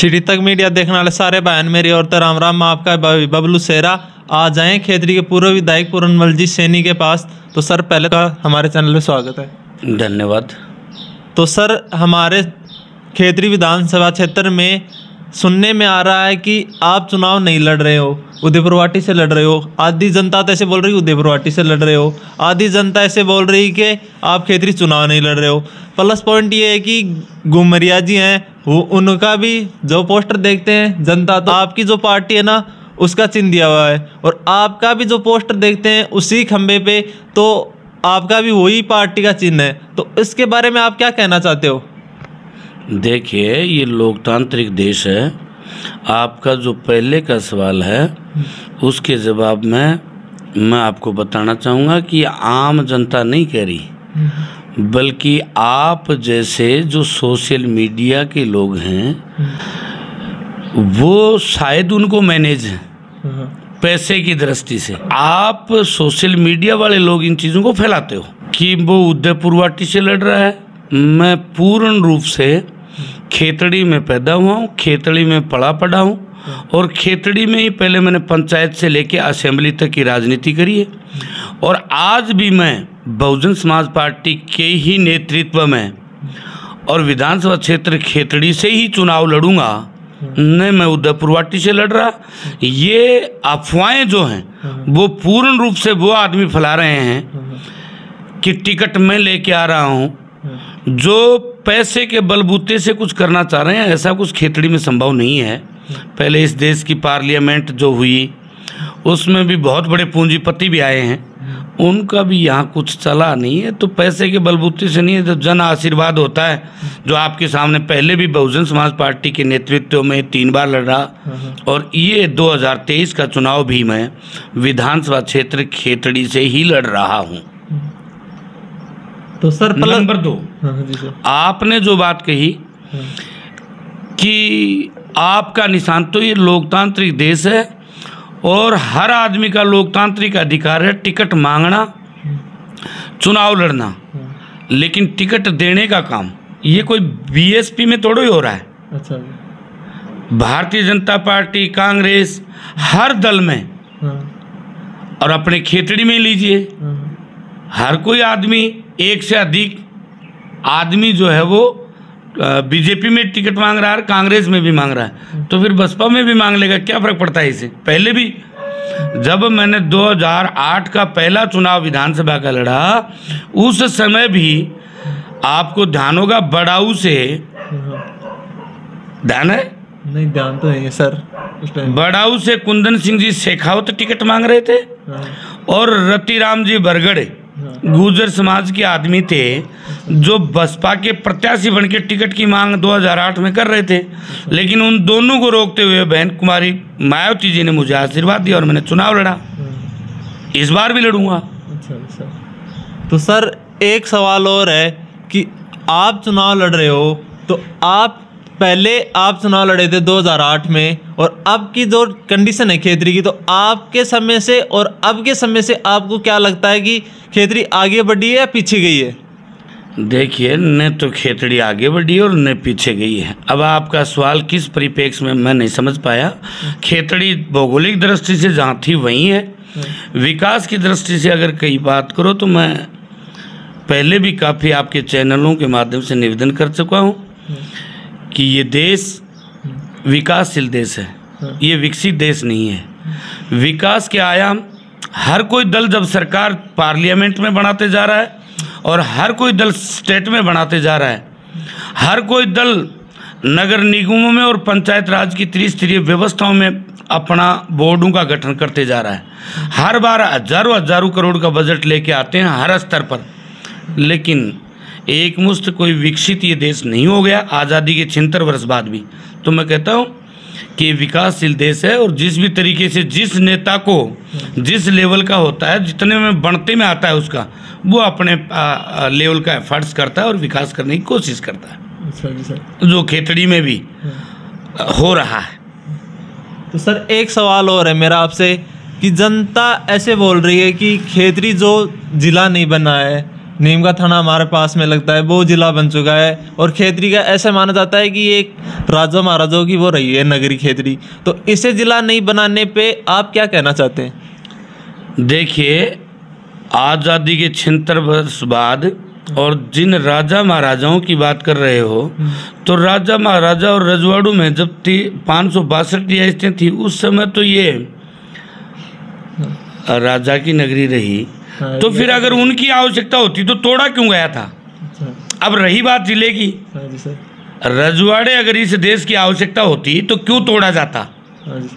City तक media देखने वाले सारे बहन मेरी और तो राम राम। आपका बबलू सेरा आ जाएं खेतरी के पूर्व विधायक पूरनमल जी सैनी के पास। तो सर पहले का हमारे चैनल में स्वागत है। धन्यवाद। तो सर हमारे खेतरी विधानसभा क्षेत्र में सुनने में आ रहा है कि आप चुनाव नहीं लड़ रहे हो, उदयपुर वाटी से लड़ रहे हो। आधी जनता तो ऐसे बोल रही उदयपुर वाटी से लड़ रहे हो, आधी जनता ऐसे बोल रही कि आप खेतरी चुनाव नहीं लड़ रहे हो। प्लस पॉइंट ये है कि गुमरिया जी हैं वो उनका भी जो पोस्टर देखते हैं जनता तो आपकी जो पार्टी है ना उसका चिन्ह दिया हुआ है, और आपका भी जो पोस्टर देखते हैं उसी खंबे पे तो आपका भी वही पार्टी का चिन्ह है। तो इसके बारे में आप क्या कहना चाहते हो? देखिए, ये लोकतांत्रिक देश है। आपका जो पहले का सवाल है उसके जवाब में मैं आपको बताना चाहूँगा कि आम जनता नहीं कह रही, बल्कि आप जैसे जो सोशल मीडिया के लोग हैं वो शायद उनको मैनेज है पैसे की दृष्टि से। आप सोशल मीडिया वाले लोग इन चीज़ों को फैलाते हो कि वो उदयपुर वाटी से लड़ रहा है। मैं पूर्ण रूप से खेतड़ी में पैदा हुआ हूँ, खेतड़ी में पढ़ा पढ़ा हूँ, और खेतड़ी में ही पहले मैंने पंचायत से लेके असेंबली तक की राजनीति करी है। और आज भी मैं बहुजन समाज पार्टी के ही नेतृत्व में और विधानसभा क्षेत्र खेतड़ी से ही चुनाव लड़ूंगा, न मैं उदयपुर वाटी से लड़ रहा। ये अफवाहें जो हैं वो पूर्ण रूप से वो आदमी फैला रहे हैं कि टिकट मैं लेके आ रहा हूँ, जो पैसे के बलबूते से कुछ करना चाह रहे हैं। ऐसा कुछ खेतड़ी में संभव नहीं है। पहले इस देश की पार्लियामेंट जो हुई उसमें भी बहुत बड़े पूंजीपति भी आए हैं, उनका भी यहाँ कुछ चला नहीं है। तो पैसे के बलबूते से नहीं है, जब जन आशीर्वाद होता है, जो आपके सामने पहले भी बहुजन समाज पार्टी के नेतृत्व में 3 बार लड़ा, और ये 2023 का चुनाव भी मैं विधानसभा क्षेत्र खेतड़ी से ही लड़ रहा हूँ। तो सर नंबर 2, आपने जो बात कही कि आपका निशान, तो ये लोकतांत्रिक देश है और हर आदमी का लोकतांत्रिक अधिकार है टिकट मांगना, चुनाव लड़ना, लेकिन टिकट देने का काम ये कोई बीएसपी में थोड़ा ही हो रहा है। अच्छा, भारतीय जनता पार्टी, कांग्रेस, हर दल में, और अपने खेतड़ी में लीजिए, हर कोई आदमी, एक से अधिक आदमी जो है वो बीजेपी में टिकट मांग रहा है, कांग्रेस में भी मांग रहा है, तो फिर बसपा में भी मांग लेगा, क्या फर्क पड़ता है इसे। पहले भी जब मैंने 2008 का पहला चुनाव विधानसभा का लड़ा, उस समय भी आपको ध्यान होगा बड़ाऊ से, ध्यान है? नहीं, ध्यान तो नहीं है सर। बड़ाऊ से कुंदन सिंह जी शेखावत टिकट मांग रहे थे, और रतिराम जी बरगड़े गुर्जर समाज के आदमी थे जो बसपा के प्रत्याशी बन के टिकट की मांग 2008 में कर रहे थे। लेकिन उन दोनों को रोकते हुए बहन कुमारी मायावती जी ने मुझे आशीर्वाद दिया और मैंने चुनाव लड़ा। इस बार भी लड़ूंगा। अच्छा। तो सर एक सवाल और है कि आप चुनाव लड़ रहे हो, तो पहले आप चुनाव लड़े थे 2008 में, और अब की जो कंडीशन है खेतरी की, तो आपके समय से और अब के समय से आपको क्या लगता है कि खेतरी आगे बढ़ी है या पीछे गई है? देखिए, न तो खेतड़ी आगे बढ़ी और न पीछे गई है। अब आपका सवाल किस परिप्रेक्ष्य में, मैं नहीं समझ पाया। खेतड़ी भौगोलिक दृष्टि से जहाँ थी वहीं है। विकास की दृष्टि से अगर कई बात करो तो मैं पहले भी काफ़ी आपके चैनलों के माध्यम से निवेदन कर चुका हूँ कि ये देश विकासशील देश है, ये विकसित देश नहीं है। विकास के आयाम हर कोई दल जब सरकार पार्लियामेंट में बनाते जा रहा है, और हर कोई दल स्टेट में बनाते जा रहा है, हर कोई दल नगर निगमों में और पंचायत राज की त्रिस्तरीय व्यवस्थाओं में अपना बोर्डों का गठन करते जा रहा है, हर बार हजारों करोड़ का बजट लेके आते हैं हर स्तर पर, लेकिन एक मुश्त कोई विकसित ये देश नहीं हो गया आज़ादी के 76 वर्ष बाद भी। तो मैं कहता हूँ कि विकासशील देश है, और जिस भी तरीके से जिस नेता को जिस लेवल का होता है, जितने में बढ़ते में आता है उसका, वो अपने लेवल का एफर्ट्स करता है और विकास करने की कोशिश करता है। सर जो खेतड़ी में भी हो रहा है। तो सर एक सवाल और है मेरा आपसे कि जनता ऐसे बोल रही है कि खेतड़ी जो जिला नहीं बना है नीम का थाना हमारे पास में लगता है, वो जिला बन चुका है। और खेतरी का ऐसा माना जाता है कि ये एक राजा महाराजाओं की वो रही है नगरी खेतरी। तो इसे जिला नहीं बनाने पे आप क्या कहना चाहते हैं? देखिए, आज़ादी के 76 वर्ष बाद और जिन राजा महाराजाओं की बात कर रहे हो, तो राजा महाराजा और रजवाड़ों में जब 562 रियासतें थी, उस समय तो ये राजा की नगरी रही। तो फिर अगर उनकी आवश्यकता होती तो तोड़ा क्यों गया था? अब रही बात जिले की, रजवाड़े अगर इस देश की आवश्यकता होती तो क्यों तोड़ा जाता?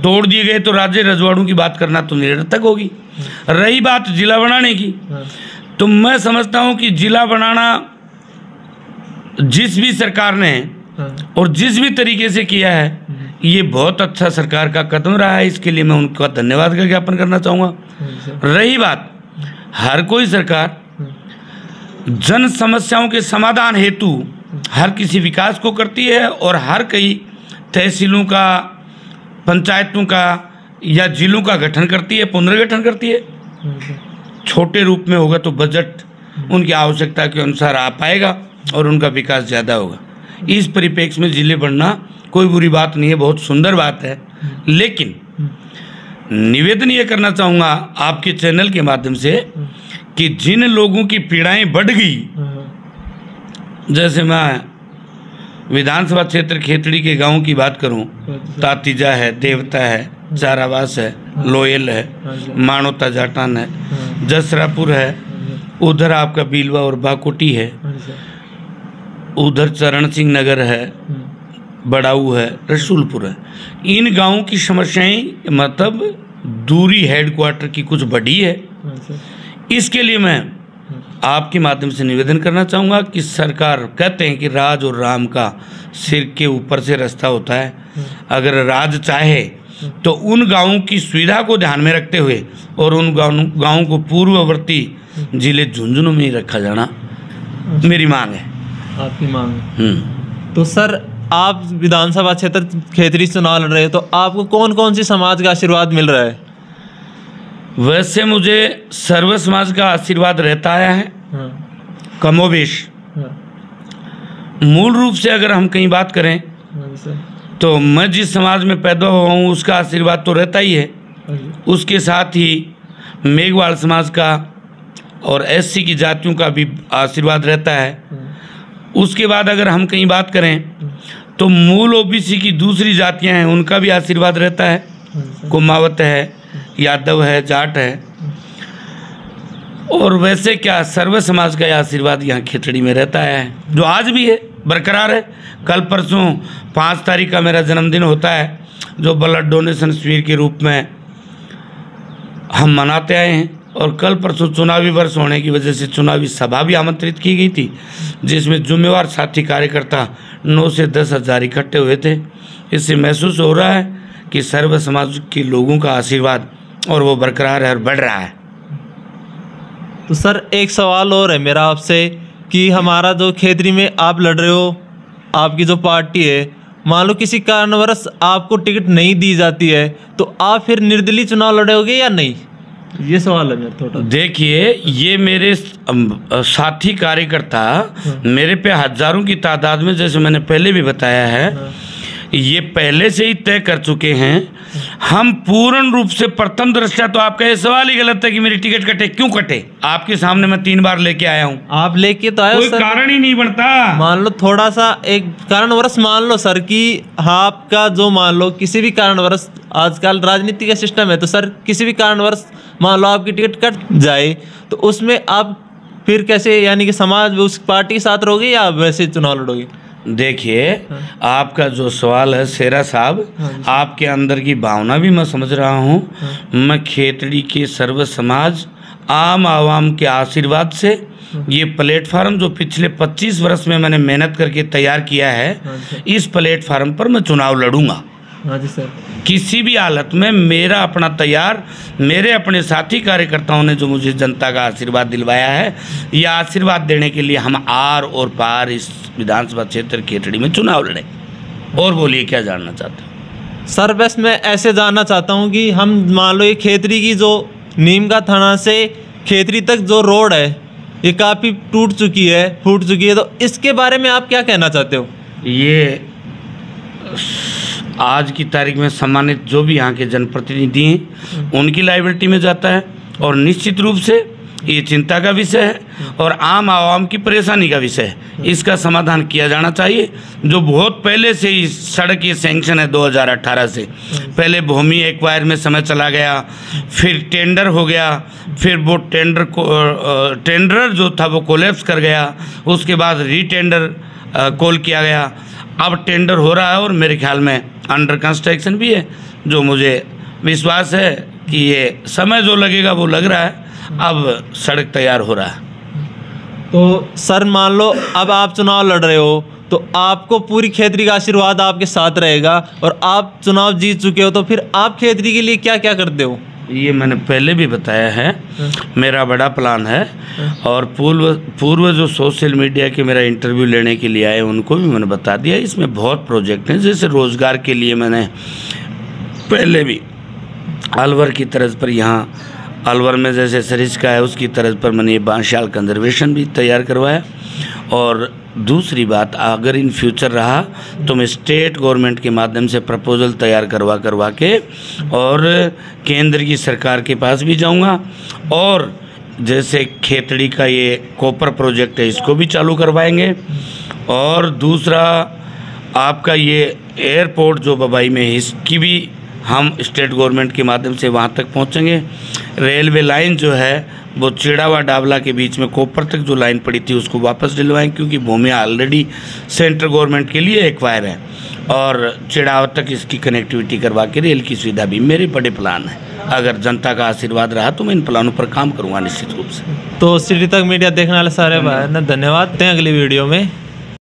तोड़ दिए गए तो राज्य रजवाड़ों की बात करना तो निरर्थक होगी। रही बात जिला बनाने की, तो मैं समझता हूं कि जिला बनाना जिस भी सरकार ने और जिस भी तरीके से किया है, ये बहुत अच्छा सरकार का कदम रहा है। इसके लिए मैं उनका धन्यवाद का ज्ञापन करना चाहूँगा। रही बात, हर कोई सरकार जन समस्याओं के समाधान हेतु हर किसी विकास को करती है और हर कई तहसीलों का, पंचायतों का या जिलों का गठन करती है, पुनर्गठन करती है। छोटे रूप में होगा तो बजट उनकी आवश्यकता के अनुसार आ पाएगा और उनका विकास ज़्यादा होगा। इस परिप्रेक्ष्य में जिले बनना कोई बुरी बात नहीं है, बहुत सुंदर बात है। लेकिन निवेदन ये करना चाहूँगा आपके चैनल के माध्यम से कि जिन लोगों की पीड़ाएं बढ़ गई, जैसे मैं विधानसभा क्षेत्र खेतड़ी के गांव की बात करूं, तातीजा है, देवता है, चारावास है, लोयल है, मानोता जाटान है, जसरापुर है, उधर आपका बीलवा और बाकोटी है, उधर चरण सिंह नगर है, बड़ाऊ है, रसूलपुर है। इन गांवों की समस्याएं मतलब दूरी हेडक्वार्टर की कुछ बढ़ी है। इसके लिए मैं आपके माध्यम से निवेदन करना चाहूँगा कि सरकार, कहते हैं कि राज और राम का सिर के ऊपर से रास्ता होता है। अगर राज चाहे तो उन गांवों की सुविधा को ध्यान में रखते हुए और उन गांवों को पूर्ववर्ती जिले झुंझुनू में ही रखा जाना मेरी मांग है। आपकी मांग है। तो सर, आप विधानसभा क्षेत्र खेतरी चुनाव लड़ रहे हो, तो आपको कौन कौन सी समाज का आशीर्वाद मिल रहा है? वैसे मुझे सर्व समाज का आशीर्वाद रहता आया है, कमोबेश। मूल रूप से अगर हम कहीं बात करें तो मैं जिस समाज में पैदा हुआ हूँ उसका आशीर्वाद तो रहता ही है। उसके साथ ही मेघवाल समाज का और एससी की जातियों का भी आशीर्वाद रहता है। उसके बाद अगर हम कहीं बात करें तो मूल ओबीसी की दूसरी जातियां हैं, उनका भी आशीर्वाद रहता है। कुमावत है, यादव है, जाट है। और वैसे क्या सर्व समाज का आशीर्वाद यहाँ खेतड़ी में रहता है, जो आज भी है, बरकरार है। कल परसों 5 तारीख का मेरा जन्मदिन होता है, जो ब्लड डोनेशन शिविर के रूप में हम मनाते आए हैं। और कल परसों चुनावी वर्ष होने की वजह से चुनावी सभा भी आमंत्रित की गई थी, जिसमें जिम्मेवार साथी कार्यकर्ता 9 से 10 हज़ार इकट्ठे हुए थे। इससे महसूस हो रहा है कि सर्व समाज के लोगों का आशीर्वाद और वो बरकरार है और बढ़ रहा है। तो सर, एक सवाल और है मेरा आपसे कि हमारा जो खेतरी में आप लड़ रहे हो, आपकी जो पार्टी है, मान लो किसी कारणवश आपको टिकट नहीं दी जाती है, तो आप फिर निर्दलीय चुनाव लड़ोगे या नहीं? ये सवाल है मेरा थोड़ा। देखिए, ये मेरे साथी कार्यकर्ता मेरे पे हजारों की तादाद में, जैसे मैंने पहले भी बताया है, ये पहले से ही तय कर चुके हैं। हम पूर्ण रूप से प्रथम दृष्टया तो आपका ये सवाल ही गलत है कि मेरी टिकट कटे। क्यों कटे? आपके सामने मैं 3 बार लेके आया हूँ। आप लेके तो आए, कोई कारण ही नहीं बनता। मान लो थोड़ा सा एक कारणवश मान लो सर कि आपका जो मान लो किसी भी कारणवश, आजकल राजनीति का सिस्टम है, तो सर किसी भी कारणवश मान लो आपकी टिकट कट जाए, तो उसमें आप फिर कैसे, यानी कि समाज उस पार्टी के साथ रहोगे या वैसे चुनाव लड़ोगे? देखिए, आपका जो सवाल है शेरा साहब, आपके अंदर की भावना भी मैं समझ रहा हूँ। मैं खेतड़ी के सर्व समाज आम आवाम के आशीर्वाद से ये प्लेटफार्म जो पिछले 25 वर्ष में मैंने मेहनत करके तैयार किया है, इस प्लेटफार्म पर मैं चुनाव लड़ूंगा। हाँ जी सर। किसी भी हालत में मेरा अपना तैयार, मेरे अपने साथी कार्यकर्ताओं ने जो मुझे जनता का आशीर्वाद दिलवाया है, यह आशीर्वाद देने के लिए हम आर और पार इस विधानसभा क्षेत्र खेतड़ी में चुनाव लड़े। और बोलिए, क्या जानना चाहते हैं? सर, बस मैं ऐसे जानना चाहता हूँ कि हम मान लो ये खेतड़ी की जो नीम का थाना से खेतड़ी तक जो रोड है, ये काफ़ी टूट चुकी है, फूट चुकी है, तो इसके बारे में आप क्या कहना चाहते हो? ये आज की तारीख में सम्मानित जो भी यहाँ के जनप्रतिनिधि हैं उनकी लायबिलिटी में जाता है, और निश्चित रूप से ये चिंता का विषय है और आम आवाम की परेशानी का विषय है। इसका समाधान किया जाना चाहिए। जो बहुत पहले से ही सड़क ये सैंक्शन है 2018 से, पहले भूमि एक्वायर में समय चला गया, फिर टेंडर हो गया, फिर वो टेंडर जो था वो कोलैप्स कर गया, उसके बाद रीटेंडर कॉल किया गया, अब टेंडर हो रहा है और मेरे ख्याल में अंडर कंस्ट्रक्शन भी है। जो मुझे विश्वास है कि ये समय जो लगेगा वो लग रहा है, अब सड़क तैयार हो रहा है। तो सर मान लो अब आप चुनाव लड़ रहे हो, तो आपको पूरी खेतरी का आशीर्वाद आपके साथ रहेगा और आप चुनाव जीत चुके हो, तो फिर आप खेतरी के लिए क्या क्या करते हो? ये मैंने पहले भी बताया है, मेरा बड़ा प्लान है। और पूर्व जो सोशल मीडिया के मेरा इंटरव्यू लेने के लिए आए उनको भी मैंने बता दिया। इसमें बहुत प्रोजेक्ट हैं, जैसे रोज़गार के लिए मैंने पहले भी अलवर की तर्ज पर, यहाँ अलवर में जैसे सरिस्का है उसकी तर्ज पर मैंने ये बांशाल कंजर्वेशन भी तैयार करवाया। और दूसरी बात, अगर इन फ्यूचर रहा तो मैं स्टेट गवर्नमेंट के माध्यम से प्रपोजल तैयार करवा के और केंद्र की सरकार के पास भी जाऊंगा, और जैसे खेतड़ी का ये कॉपर प्रोजेक्ट है इसको भी चालू करवाएंगे। और दूसरा आपका ये एयरपोर्ट जो बबाई में है इसकी भी हम स्टेट गवर्नमेंट के माध्यम से वहाँ तक पहुँचेंगे। रेलवे लाइन जो है वो चिड़ावा डावला के बीच में कोपर तक जो लाइन पड़ी थी उसको वापस दिलवाएं, क्योंकि भूमि ऑलरेडी सेंट्रल गवर्नमेंट के लिए एक्वायर है, और चिड़ावा तक इसकी कनेक्टिविटी करवा के रेल की सुविधा भी मेरे बड़े प्लान है। अगर जनता का आशीर्वाद रहा तो मैं इन प्लानों पर काम करूँगा निश्चित रूप से। तो सिटी तक मीडिया देखने वाले सारे भाई ने धन्यवाद। अगली वीडियो में